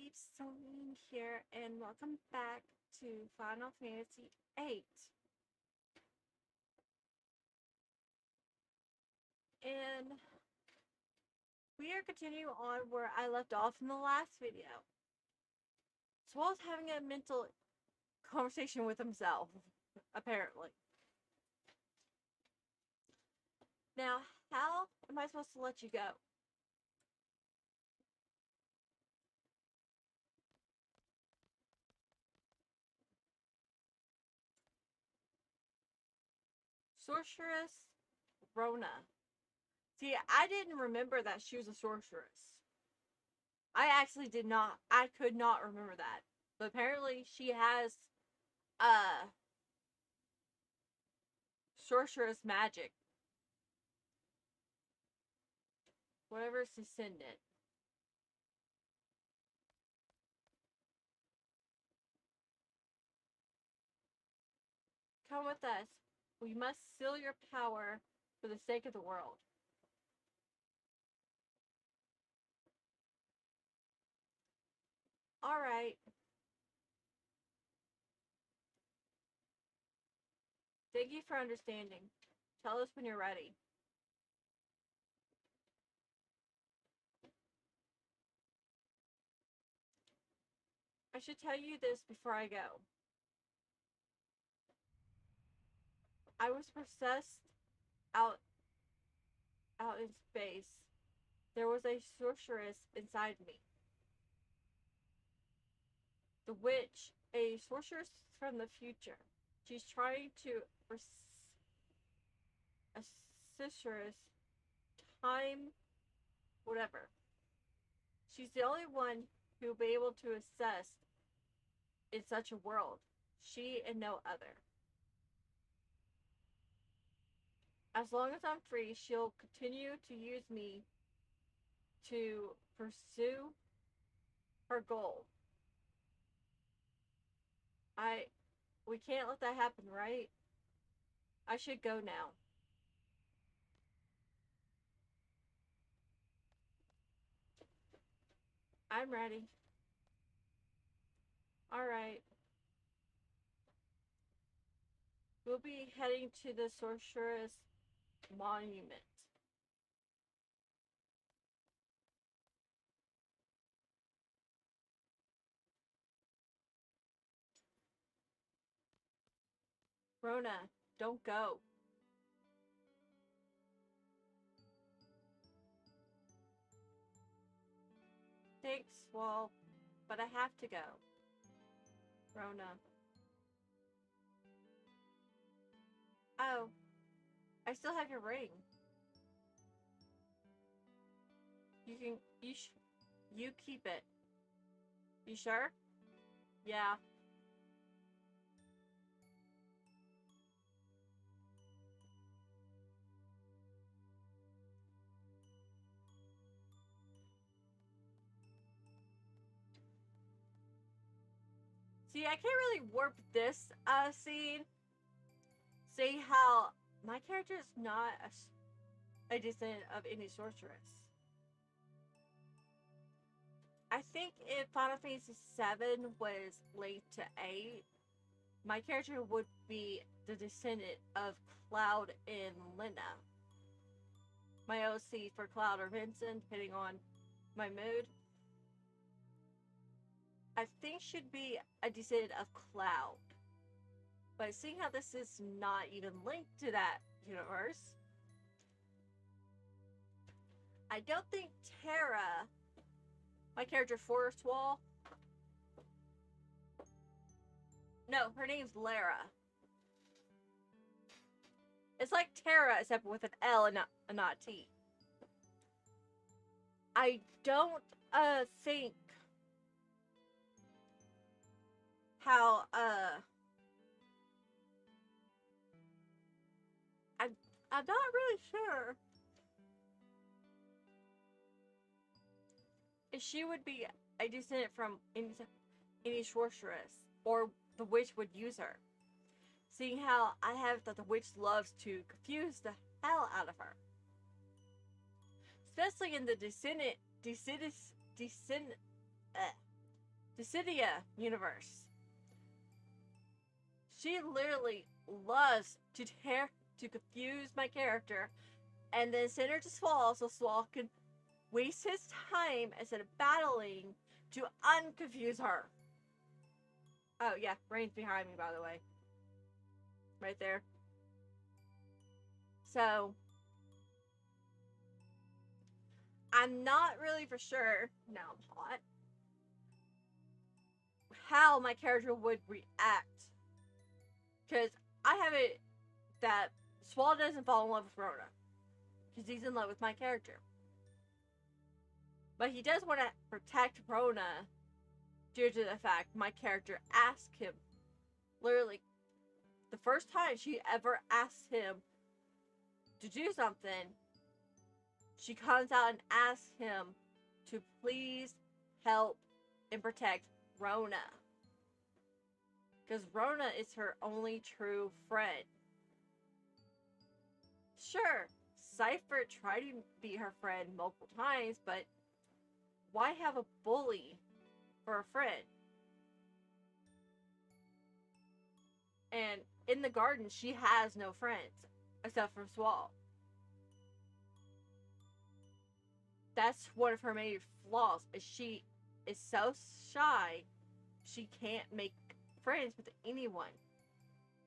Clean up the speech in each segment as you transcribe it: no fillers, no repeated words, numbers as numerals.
everybody, Celine here, and welcome back to Final Fantasy VIII. And we are continuing on where I left off in the last video. Swallow's having a mental conversation with himself, apparently. Now, how am I supposed to let you go? Sorceress Rona. See, I didn't remember that she was a sorceress. I actually did not. I could not remember that. But apparently she has sorceress magic. Whatever's descendant. Come with us. We must seal your power for the sake of the world. Alright. Thank you for understanding. Tell us when you're ready. I should tell you this before I go. I was possessed out out in space. There was a sorceress inside me. The witch, a sorceress from the future. She's trying to a sorceress time whatever. She's the only one who will be able to assess in such a world. She and no other. As long as I'm free, she'll continue to use me to pursue her goal. We can't let that happen, right? I should go now. I'm ready. Alright. We'll be heading to the Sorceress Monument. Rona, don't go. Thanks, Wall, but I have to go. Rona. Oh, I still have your ring. You keep it. You sure? Yeah. See, I can't really warp this scene. See how my character is not a descendant of any sorceress. I think if Final Fantasy VII was linked to 8, my character would be the descendant of Cloud and Lena. My OC for Cloud or Vincent, depending on my mood. I think should be a descendant of Cloud. But seeing how this is not even linked to that universe, I don't think Terra, my character Forest Wall, no, her name's Lara. It's like Terra, except with an L and not T. I don't think how I'm not really sure if she would be a descendant from any sorceress, or the witch would use her. Seeing how I have that the witch loves to confuse the hell out of her. Especially in the descendant Dissidia universe. She literally loves to confuse my character and then send her to Swall so Swall can waste his time instead of battling to unconfuse her. Oh yeah, Rain's behind me, by the way. Right there. So, I'm not really for sure, now I'm hot, how my character would react. Because I have it that Swall doesn't fall in love with Rona. Because he's in love with my character. But he does want to protect Rona due to the fact my character asked him. Literally, the first time she ever asked him to do something, she comes out and asks him to please help and protect Rona. Because Rona is her only true friend. Sure, Cypher tried to be her friend multiple times, but why have a bully for a friend? And in the garden, she has no friends except for Swall. That's one of her major flaws, is she is so shy, she can't make friends with anyone.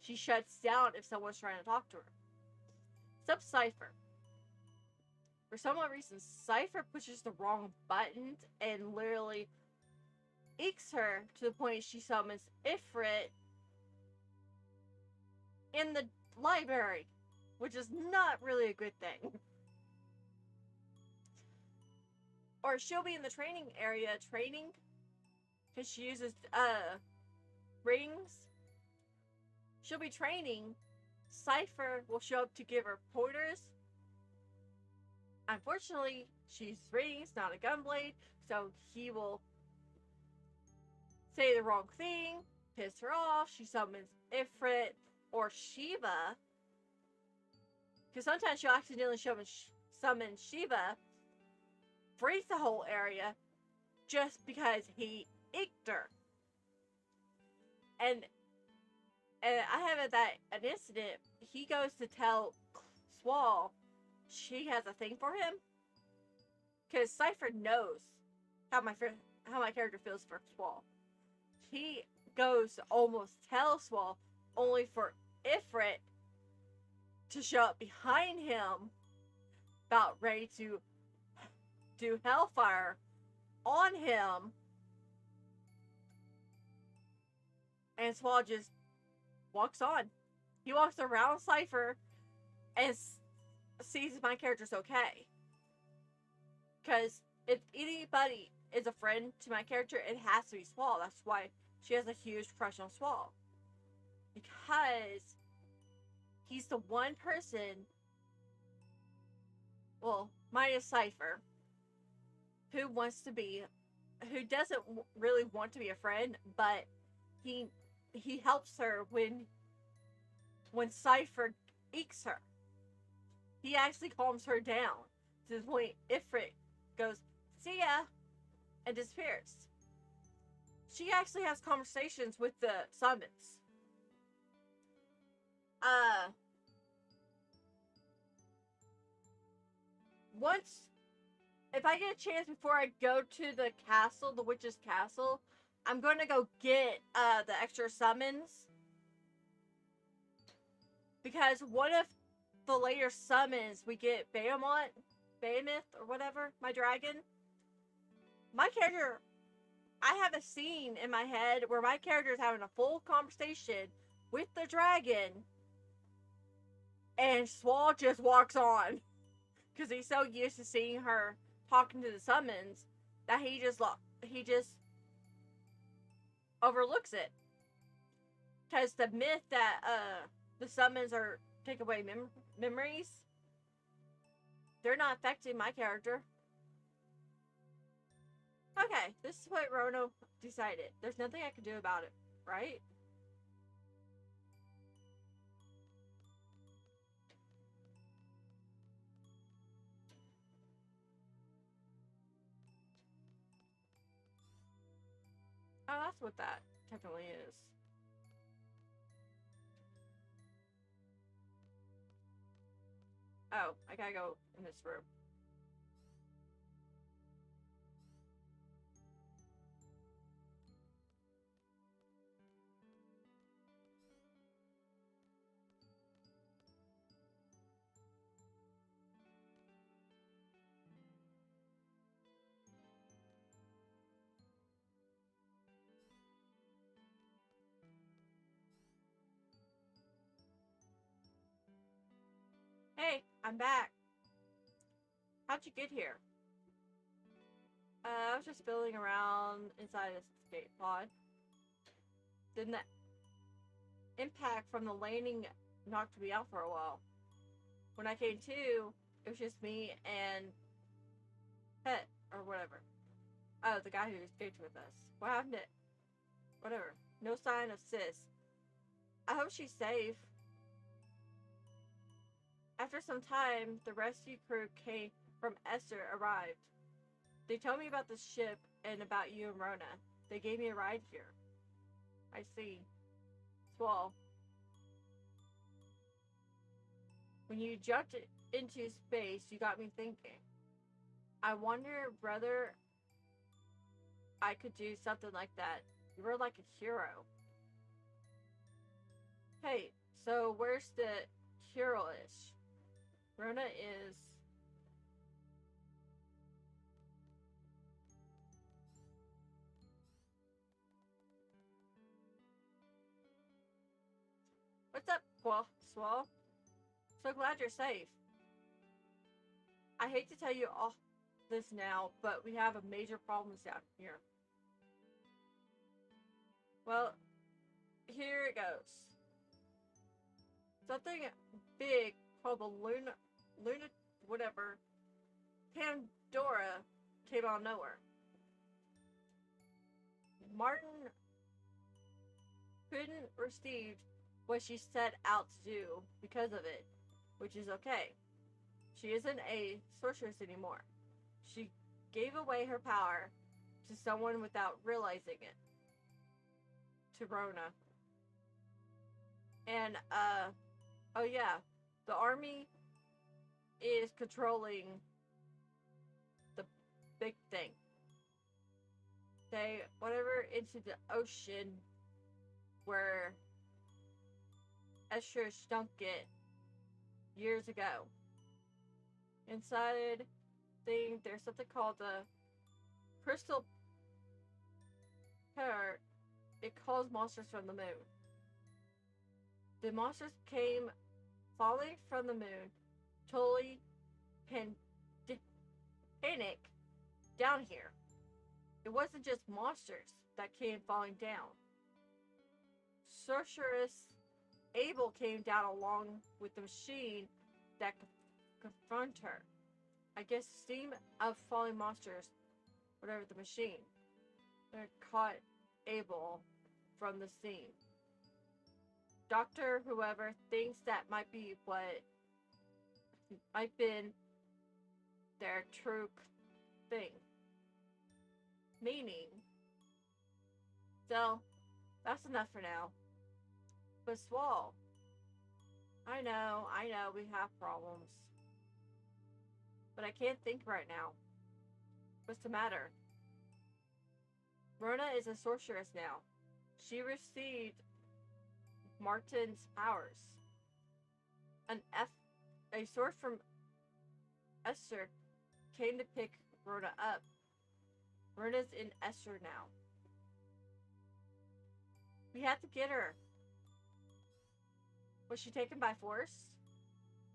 She shuts down if someone's trying to talk to her. Except Cypher. For some odd reason, Cypher pushes the wrong buttons and literally ekes her to the point she summons Ifrit in the library, which is not really a good thing. Or she'll be in the training area training because she uses rings. She'll be training. Cypher will show up to give her pointers. Unfortunately, she's rings, not a gunblade, so he will say the wrong thing, piss her off. She summons Ifrit or Shiva, because sometimes she'll accidentally summon Shiva, freeze the whole area just because he eked her. And I have an incident. He goes to tell Swall she has a thing for him, because Cypher knows how my character feels for Swall. He goes to almost tell Swall, only for Ifrit to show up behind him, about ready to do Hellfire on him, and Swall just walks on. He walks around Cypher and sees my character's okay. Because if anybody is a friend to my character, it has to be Swall. That's why she has a huge crush on Swall. Because he's the one person, well, minus Cypher, who doesn't really want to be a friend, but he helps her when Cypher ekes her. He actually calms her down to the point Ifrit goes, "See ya," and disappears. She actually has conversations with the summons. Once, if I get a chance before I go to the castle, the witch's castle, I'm going to go get the extra summons. Because one of the later summons, we get Behemoth, or whatever, my dragon. My character, I have a scene in my head where my character is having a full conversation with the dragon, and Swall just walks on. Because he's so used to seeing her talking to the summons that he just overlooks it. Because the myth that the summons are take away memories, they're not affecting my character. Okay, this is what Rona decided. There's nothing I can do about it, right? that's what that technically is. Oh, I gotta go in this room. Hey, I'm back. How'd you get here? I was just building around inside this escape pod. Then the impact from the landing knocked me out for a while. When I came to, it was just me and Pet, or whatever. Oh, the guy who escaped with us. What happened to... Whatever. No sign of Sis. I hope she's safe. After some time, the rescue crew came from Esther arrived. They told me about the ship and about you and Rona. They gave me a ride here. I see. Swell. When you jumped into space, you got me thinking. I wonder whether I could do something like that. You were like a hero. Hey, so where's the hero-ish? Rona is... What's up, Swall? So glad you're safe. I hate to tell you all this now, but we have a major problem down here. Well, here it goes. Something big called the Luna, whatever, Pandora came out of nowhere. Martin couldn't receive what she set out to do because of it, which is okay. She isn't a sorceress anymore. She gave away her power to someone without realizing it. To Rona. And, oh yeah, the army is controlling the big thing. They, whatever, into the ocean where Escher stunk it years ago. Inside thing, there's something called the crystal pear. It calls monsters from the moon. The monsters came falling from the moon, totally panic down here. It wasn't just monsters that came falling down. Sorceress Abel came down along with the machine that confront her. I guess steam of falling monsters, whatever the machine, that caught Abel from the scene. Doctor whoever thinks that might be what might been their true thing. Meaning, so that's enough for now. But Swall, I know, we have problems. But I can't think right now. What's the matter? Rona is a sorceress now. She received Martin's powers. A sword from Esther came to pick Rona up. Rona's in Esther now. We have to get her. Was she taken by force?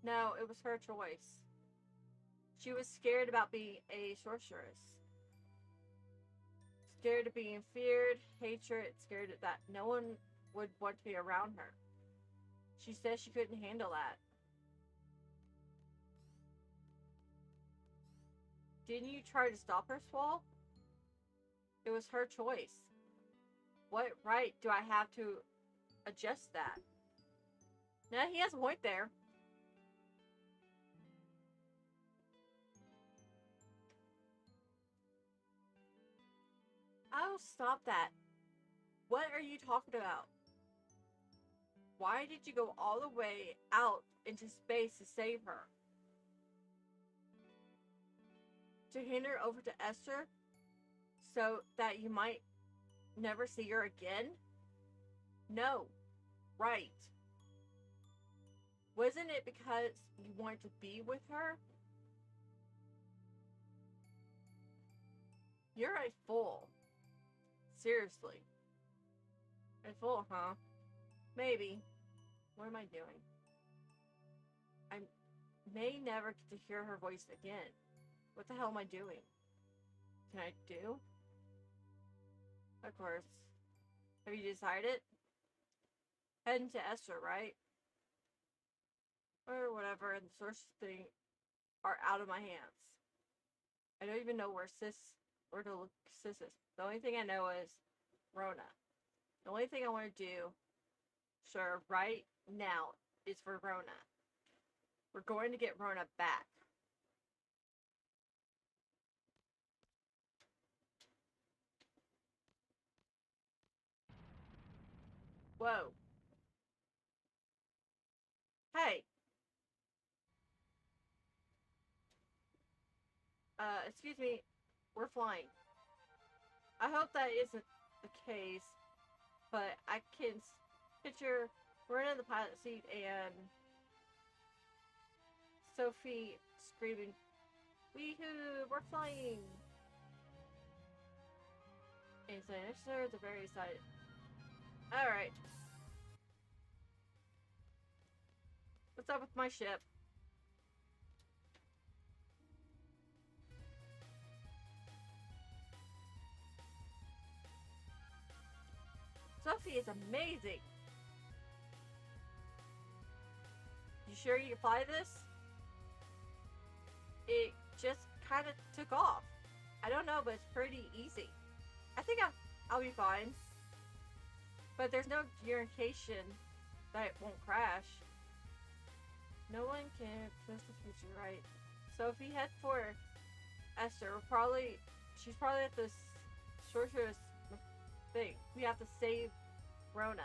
No, it was her choice. She was scared about being a sorceress. Scared of being feared, hatred, scared that no one would want to be around her. She said she couldn't handle that. Didn't you try to stop her, Swall? It was her choice. What right do I have to adjust that? Nah, he has a point there. Oh, stop that. What are you talking about? Why did you go all the way out into space to save her? To hand her over to Esther so that you might never see her again? No. Right. Wasn't it because you wanted to be with her? You're a fool. Seriously. A fool, huh? Maybe. What am I doing? I may never get to hear her voice again. What the hell am I doing? Can I do? Of course. Have you decided? Heading to Esther, right? Or whatever, and the source thing are out of my hands. I don't even know where to look Sis is. The only thing I know is Rona. The only thing I want to do, sure, right now is for Rona. We're going to get Rona back. Whoa. Hey. Excuse me. We're flying. I hope that isn't the case, but I can picture Rona in the pilot seat and Sophie screaming, "Weehoo! We're flying!" And so next to her is a very excited. Alright. What's up with my ship? Sophie is amazing! You sure you can fly this? It just kind of took off. I don't know, but it's pretty easy. I think I'll be fine. But there's no guarantee that it won't crash. No one can predict the future, right? So if we head for Esther, she's probably at this shortest thing. We have to save Rona.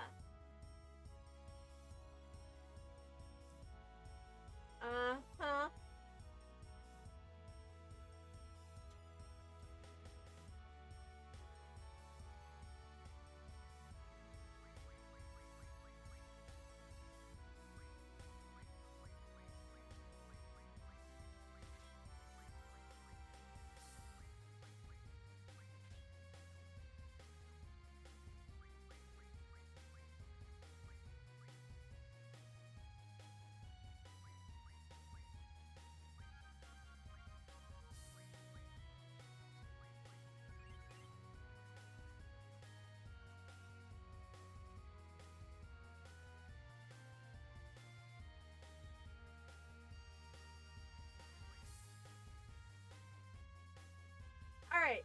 Uh-huh. Alright.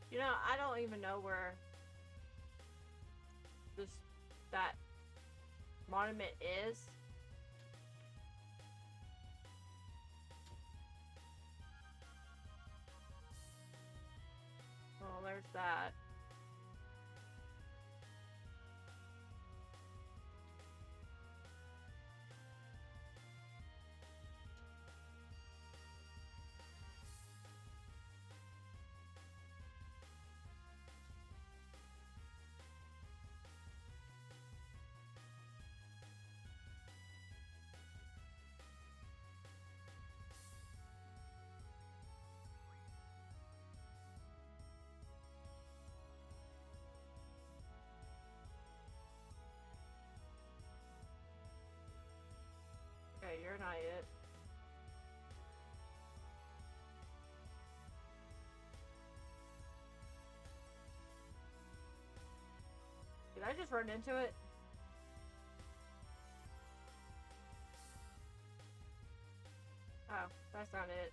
You know, I don't even know where that monument is. Oh, there's that. just run into it? Oh, that's not it.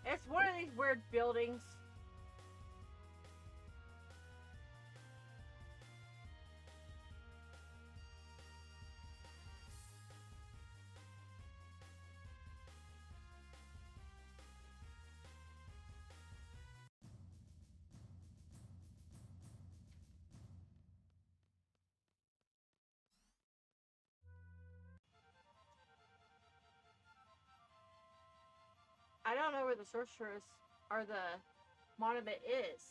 It's one of these weird buildings. I don't know where the sorceress or the monument is.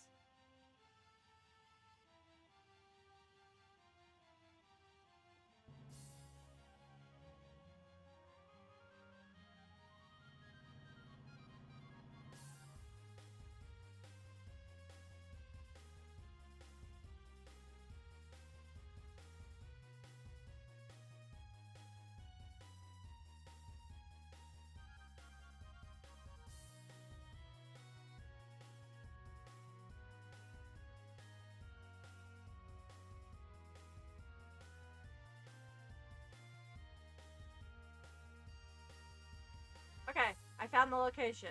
Okay, I found the location.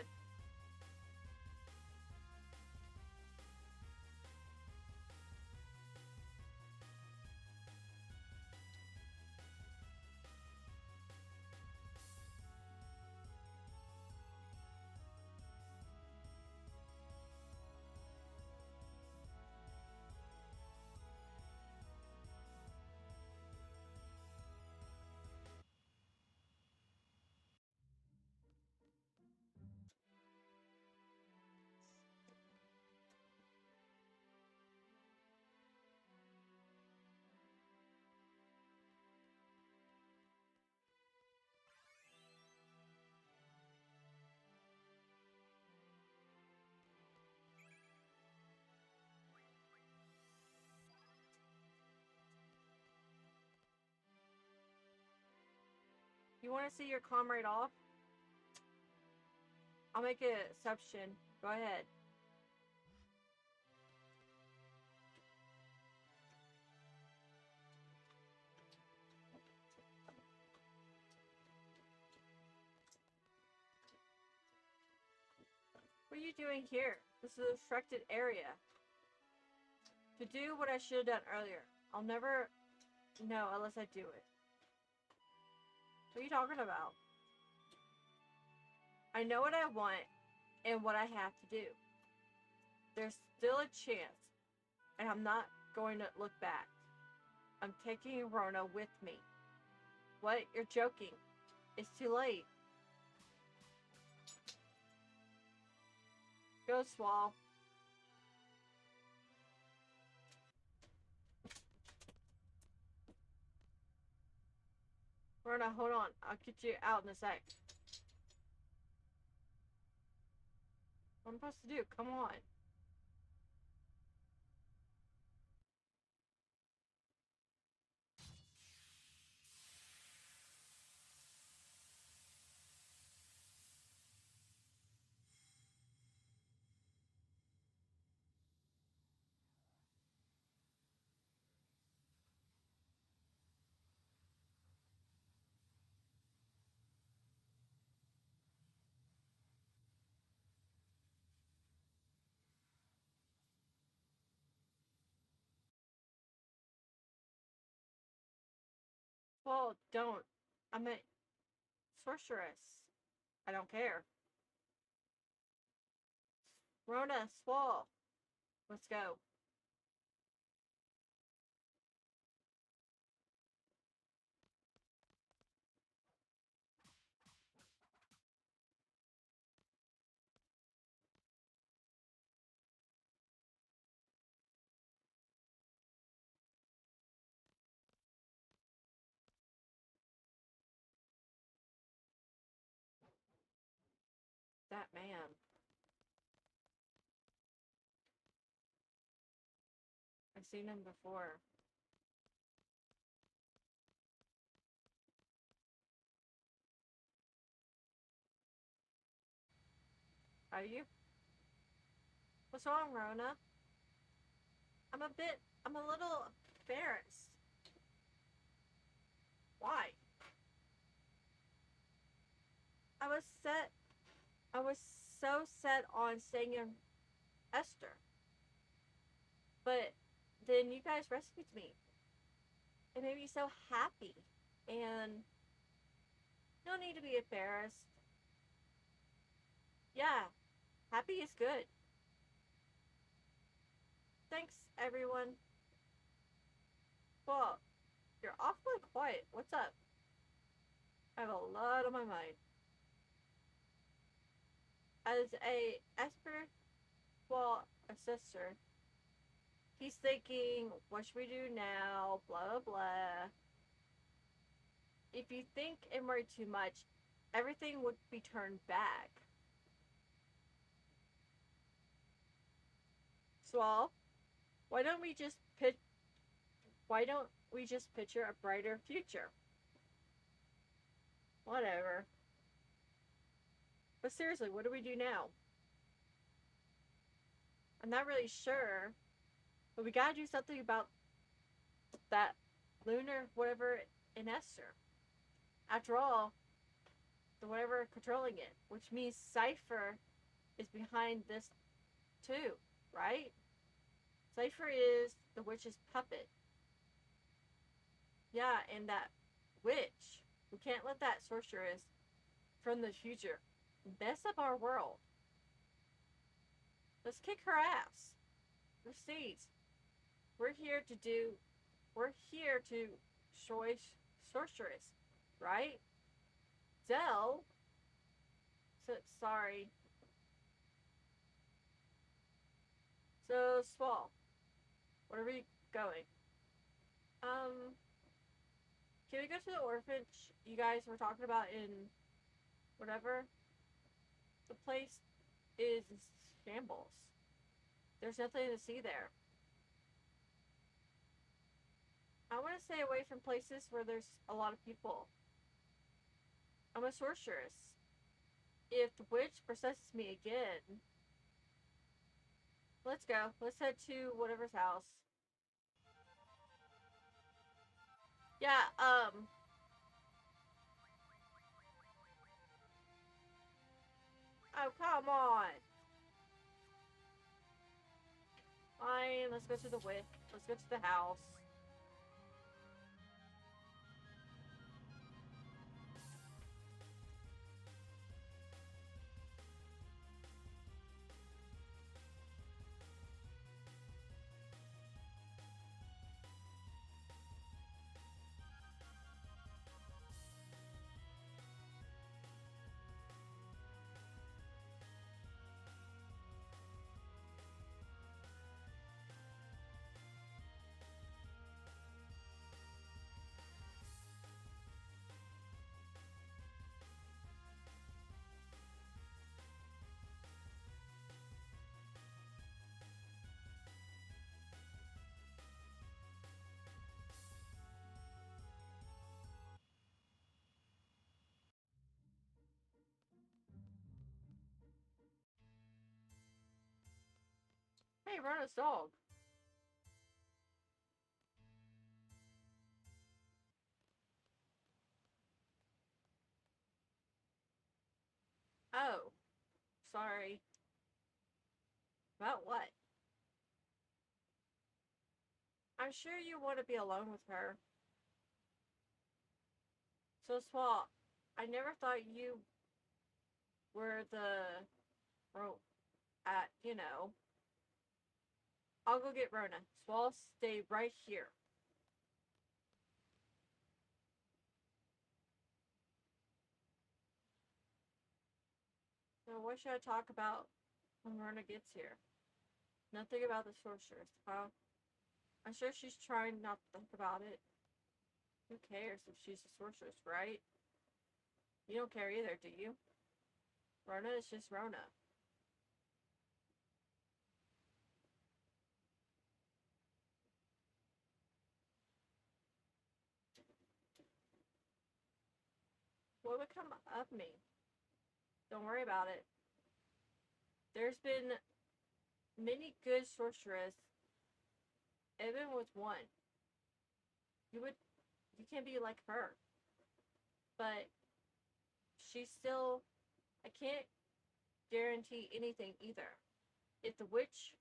You want to see your comrade off? I'll make an exception. Go ahead. What are you doing here? This is a restricted area. To do what I should have done earlier. I'll never know unless I do it. What are you talking about? I know what I want and what I have to do. There's still a chance, and I'm not going to look back. I'm taking Rona with me. What? You're joking. It's too late. Go, Swall. Rona, hold on. I'll get you out in a sec. What am I supposed to do? Come on. Well, don't. I'm a sorceress. I don't care. Rona, Swall. Let's go. That man. I've seen him before. Are you? What's wrong, Rona? I'm a little embarrassed. Why? I was set, I was so set on staying in Esther. But then you guys rescued me. It made me so happy. And no need to be embarrassed. Yeah, happy is good. Thanks, everyone. Well, you're awfully quiet. What's up? I have a lot on my mind. As a expert, well, assessor, he's thinking, what should we do now? Blah, blah, blah. If you think and worry too much, everything would be turned back. Swall, why don't we just pitch? Why don't we just picture a brighter future? Whatever. But seriously, what do we do now? I'm not really sure, but we gotta do something about that lunar whatever in Esther. After all, the whatever controlling it, which means Cypher is behind this too, right? Cypher is the witch's puppet. Yeah, and that witch. We can't let that sorceress from the future mess up our world. Let's kick her ass. Proceeds. We're here to do. We're here to destroy sorceress, right? Dell. So sorry. So Swall. Where are we going? Um, can we go to the orphanage you guys were talking about in whatever? The place is shambles. There's nothing to see there. I want to stay away from places where there's a lot of people. I'm a sorceress. If the witch possesses me again, let's go. Let's head to whatever's house. Yeah, oh, come on. Fine, let's go to the witch. Let's go to the house. Hey, Rona's dog. Oh, sorry. About what? I'm sure you want to be alone with her. So, Swap, I never thought you were the. Well, I'll go get Rona. Swall, stay right here. So, what should I talk about when Rona gets here? Nothing about the sorceress, huh? I'm sure she's trying not to think about it. Who cares if she's a sorceress, right? You don't care either, do you? Rona is just Rona. What would come of me? Don't worry about it. There's been many good sorceress, even with one. You would you can't be like her. But she's still I can't guarantee anything either. If the witch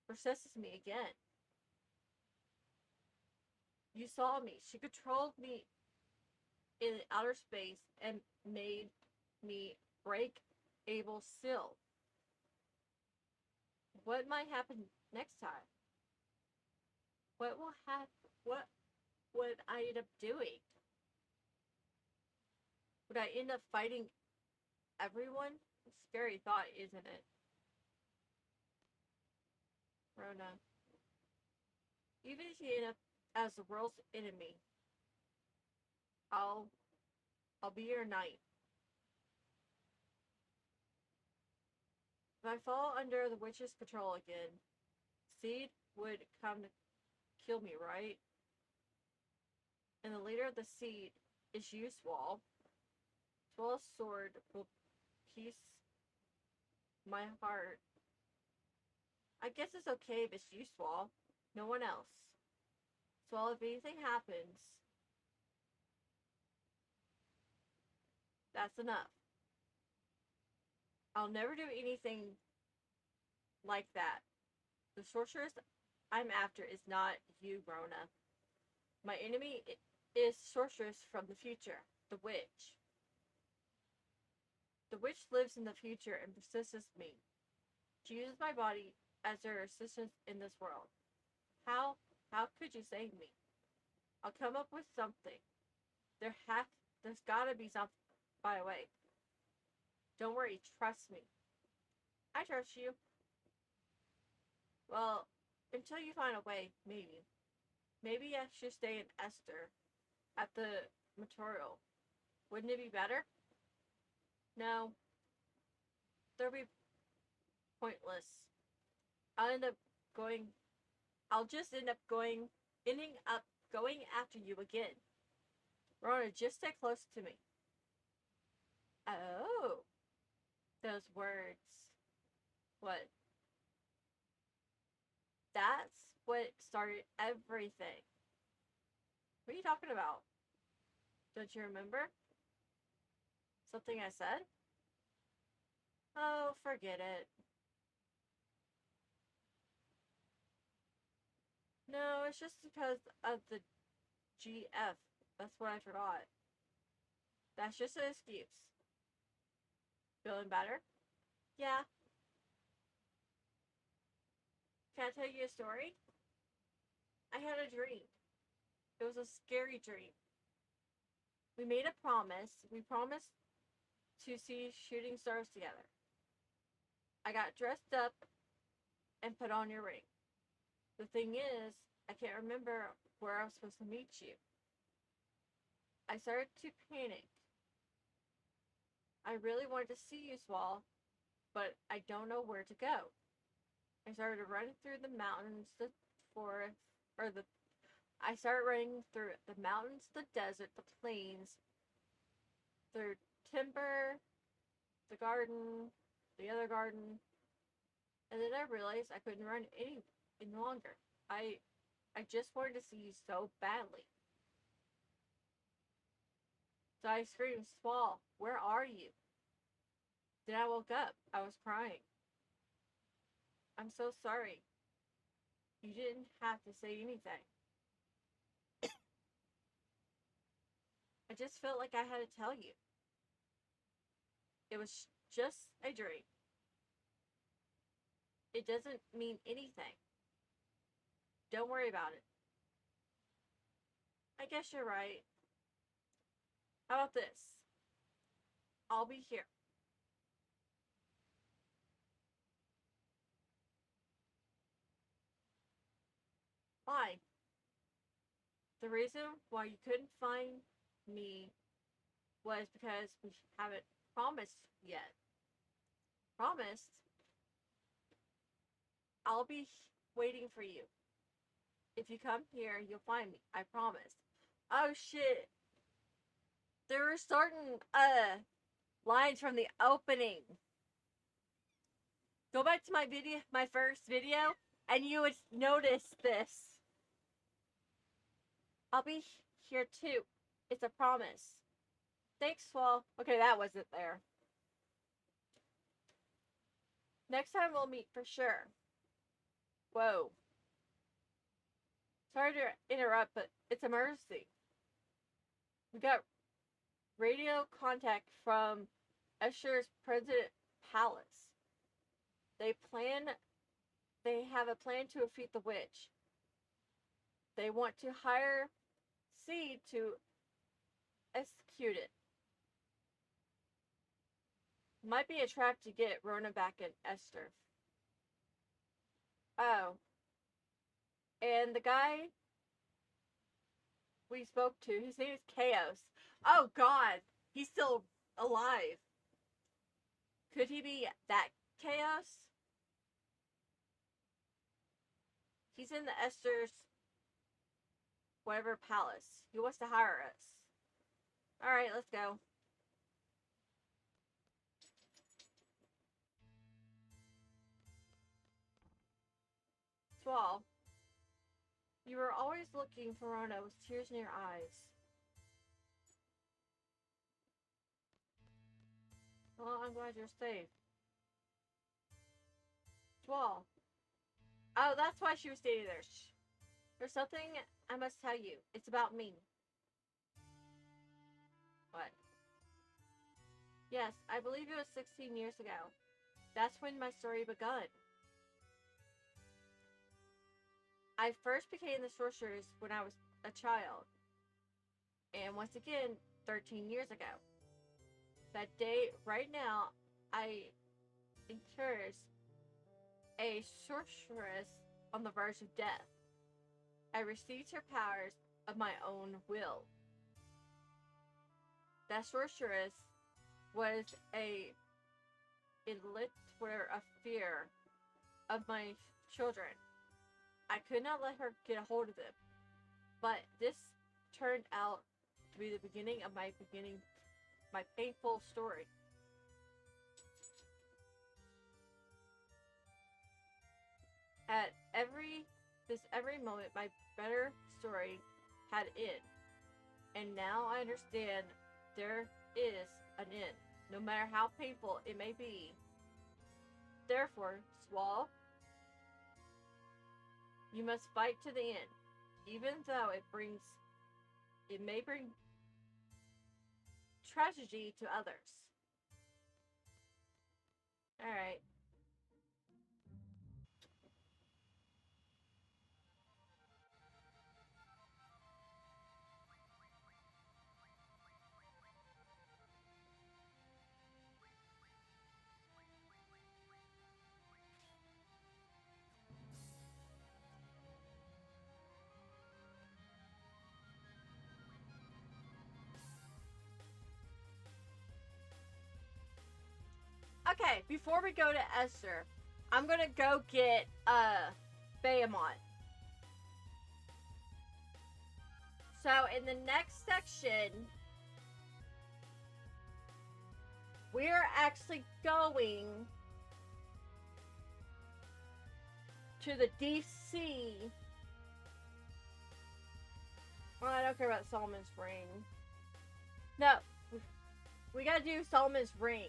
possesses me again, you saw me. She controlled me in outer space and made me break Abel's seal. What might happen next time? What will happen? What would I end up doing? Would I end up fighting everyone? Scary thought, isn't it? Rona. Even if you end up as the world's enemy, I'll I'll be your knight. If I fall under the witch's control again, Seed would come to kill me, right? And the leader of the Seed is you, Swall. Swall's sword will pierce my heart. I guess it's okay if it's you, Swall. No one else. Swall, if anything happens, that's enough. I'll never do anything like that. The sorceress I'm after is not you, Rona. My enemy is sorceress from the future, the witch. The witch lives in the future and possesses me. She uses my body as her assistant in this world. How how could you save me? I'll come up with something. There's gotta be something. By the way, don't worry, trust me. I trust you. Well, until you find a way, maybe. Maybe I should stay in Esther at the material. Wouldn't it be better? No, they'll be pointless. I'll end up going. I'll just ending up going after you again. Rona, just stay close to me. Oh, those words. What? That's what started everything. What are you talking about? Don't you remember? Something I said? Oh, forget it. No, it's just because of the GF. That's what I forgot. That's just an excuse. Feeling better? Yeah. Can I tell you a story? I had a dream. It was a scary dream. We made a promise. We promised to see shooting stars together. I got dressed up and put on your ring. The thing is, I can't remember where I was supposed to meet you. I started to panic. I really wanted to see you, Swall, but I don't know where to go. I started running through the mountains, the forest, or the. I started running through the mountains, the desert, the plains, through timber, the garden, the other garden, and then I realized I couldn't run any longer. I just wanted to see you so badly. So I screamed, Swall, where are you? Then I woke up. I was crying. I'm so sorry. You didn't have to say anything. I just felt like I had to tell you. It was just a dream. It doesn't mean anything. Don't worry about it. I guess you're right. How about this? I'll be here. Why? The reason why you couldn't find me was because we haven't promised yet. Promised? I'll be waiting for you. If you come here, you'll find me. I promise. Oh shit. They were starting lines from the opening. Go back to my first video, and you would notice this. I'll be here too. It's a promise. Thanks, Swall. Okay, that wasn't there. Next time we'll meet for sure. Whoa. Sorry to interrupt, but it's emergency. We got radio contact from Escher's President Palace. They have a plan to defeat the witch. They want to hire Seed to execute it. Might be a trap to get Rona back in Esther. Oh. And the guy we spoke to, his name is Chaos. Oh god, he's still alive. Could he be that Chaos? He's in the Esther's whatever palace. He wants to hire us. Alright, let's go. Swall, you were always looking for Rona with tears in your eyes. Well, I'm glad you're safe. Swall. Oh, that's why she was standing there. Shh. There's something I must tell you. It's about me. What? Yes, I believe it was 16 years ago. That's when my story begun. I first became the sorceress when I was a child. And once again, 13 years ago. That day, right now, I encourage a sorceress on the verge of death. I received her powers of my own will. That sorceress was a illiter of fear of my children. I could not let her get a hold of them. But this turned out to be the beginning of my painful story. At every moment, my better story had end. And now I understand there is an end, no matter how painful it may be. Therefore, Swall, you must fight to the end, even though it may bring tragedy to others. Alright. Okay, before we go to Esther, I'm gonna go get Behemoth. So in the next section, we're actually going to the deep sea. Well, I don't care about Solomon's ring. No, we gotta do Solomon's ring.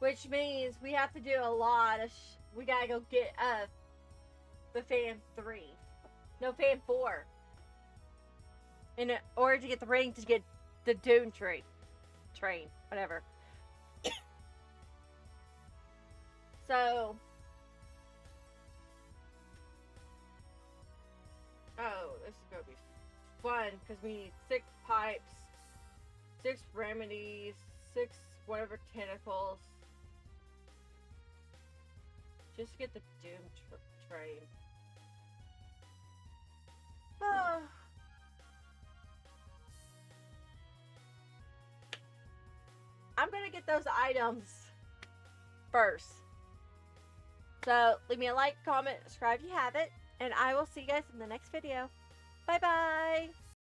Which means we have to do a lot of we gotta go get the fan 3. No, fan 4. In order to get the ring to get the Dune train, whatever. So, oh, this is gonna be fun because we need 6 pipes, 6 remedies, 6 whatever tentacles. Just get the Doom train. Oh. I'm gonna get those items first. So leave me a like, comment, subscribe if you have it, and I will see you guys in the next video. Bye bye.